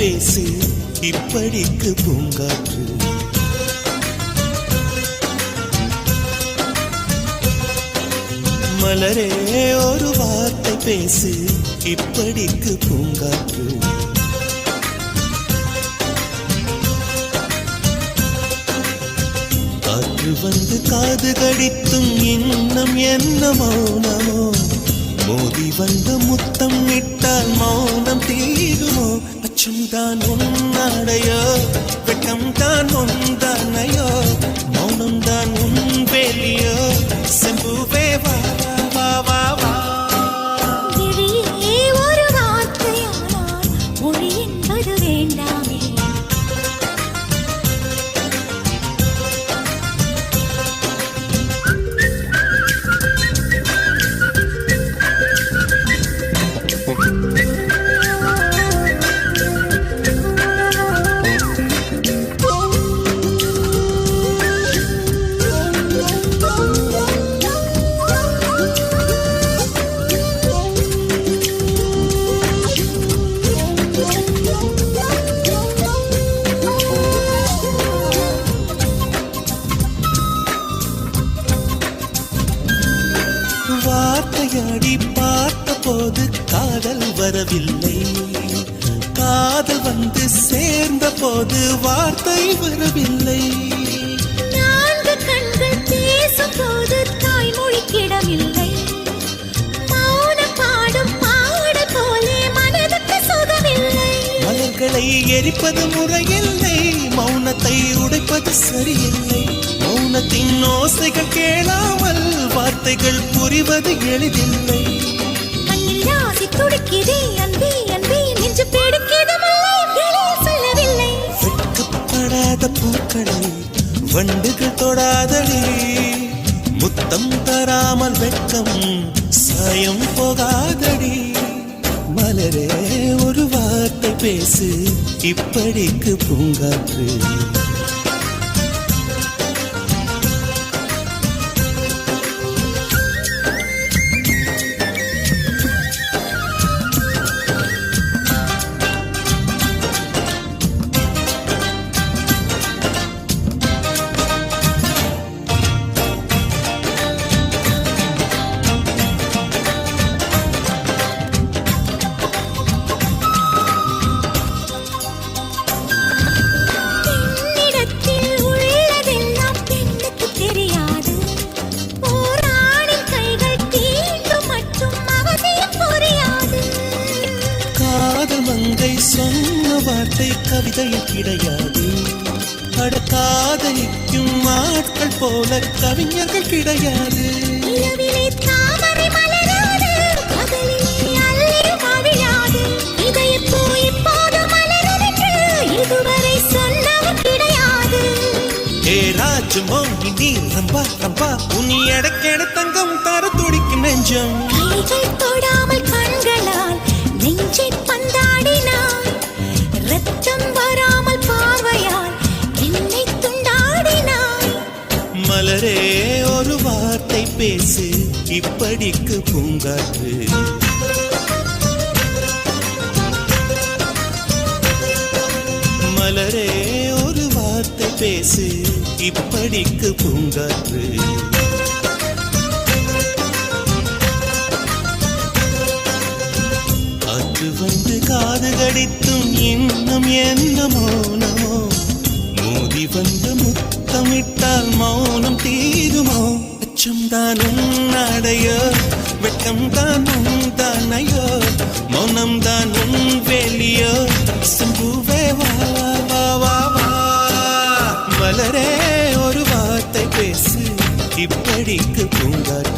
பேசு இப்படிக்கு பூங்காற்று. மலரே ஒரு வார்த்தை பேசு இப்படிக்கு பூங்காற்று. காற்று வந்து காது கடித்தும் இன்னும் என்ன மௌனமோ, மோதி வந்த முத்தம் இட்டால் மௌனம் தீருமோ. அச்சம்தான் உன்னாடையோ, வெட்கம்தான் உந்தானையோ, மௌனம் தான் உன் வேலியோ. செம்புவே வா வா வா வா. ஒரு வார்த்தையானால் மொழி என்பது வேண்டாமே. வார்த்தையாடி பார்த்த போது காதல் வரவில்லை, காதல் வந்து சேர்ந்த போது வார்த்தை வரவில்லை. நான்கு கண்கள் பேசும் போது தாய்மொழி கிடமில்லை, மௌன பாடும் பாட போலே மனதுக்கு சுகமில்லை. மலர்களை எரிப்பது முறையில்லை, மௌனத்தை உடைப்பது சரியில்லை. மௌனத்தின் ஓசைகள் கேளாமல் வார்த்தைகள் புரிவது எளிதில்லை. கண்ணில் ஆசை துடிக்குதே அன்பே அன்பே, நெஞ்சு பிடிக்குது மல்லை வெளியே சொல்லவில்லை. வெட்கப்படாத பூக்களை வண்டுகள் தொடாதடி, முத்தம் தராமல் வெட்கம் சாயம் போகாதடி. மலரே ஒரு வார்த்தை பேசு இப்படிக்கு பூங்காற்று. சொன்ன வார்த்தை கவிதையில் கிடையாது, காதலிக்கும் ஆட்கள் போல கவிஞர்கள் கிடையாது. ரம்பா ரம்பா உன் எடக்கெட தங்கம் தர துடிக்கும் நெஞ்சம். தொடாமல் கண்களால் நெஞ்சை பந்தாடினாய், ரத்தம் வராமல் பார்வையால் என்னை துண்டாடினாய். மலரே ஒரு வார்த்தை பேசு இப்படிக்கு பூங்காற்று. மலரே ஒரு வார்த்தை பேசு இப்படிக்கு பூங்காற்று. காற்று வந்து காது கடித்தும் இன்னும் என்ன மௌனமோ, மோதி வந்து முத்தமிட்டால் மௌனம் தீருமோ. அச்சம்தான் உன்னாடையோ, வெட்கம்தான் உந்தானையோ, மௌனம்தான் உன் வேலியோ. செம்புவே வா வா வா வா. மலரே ஒரு வார்த்தை பேசு இப்படிக்கு பூங்காற்று.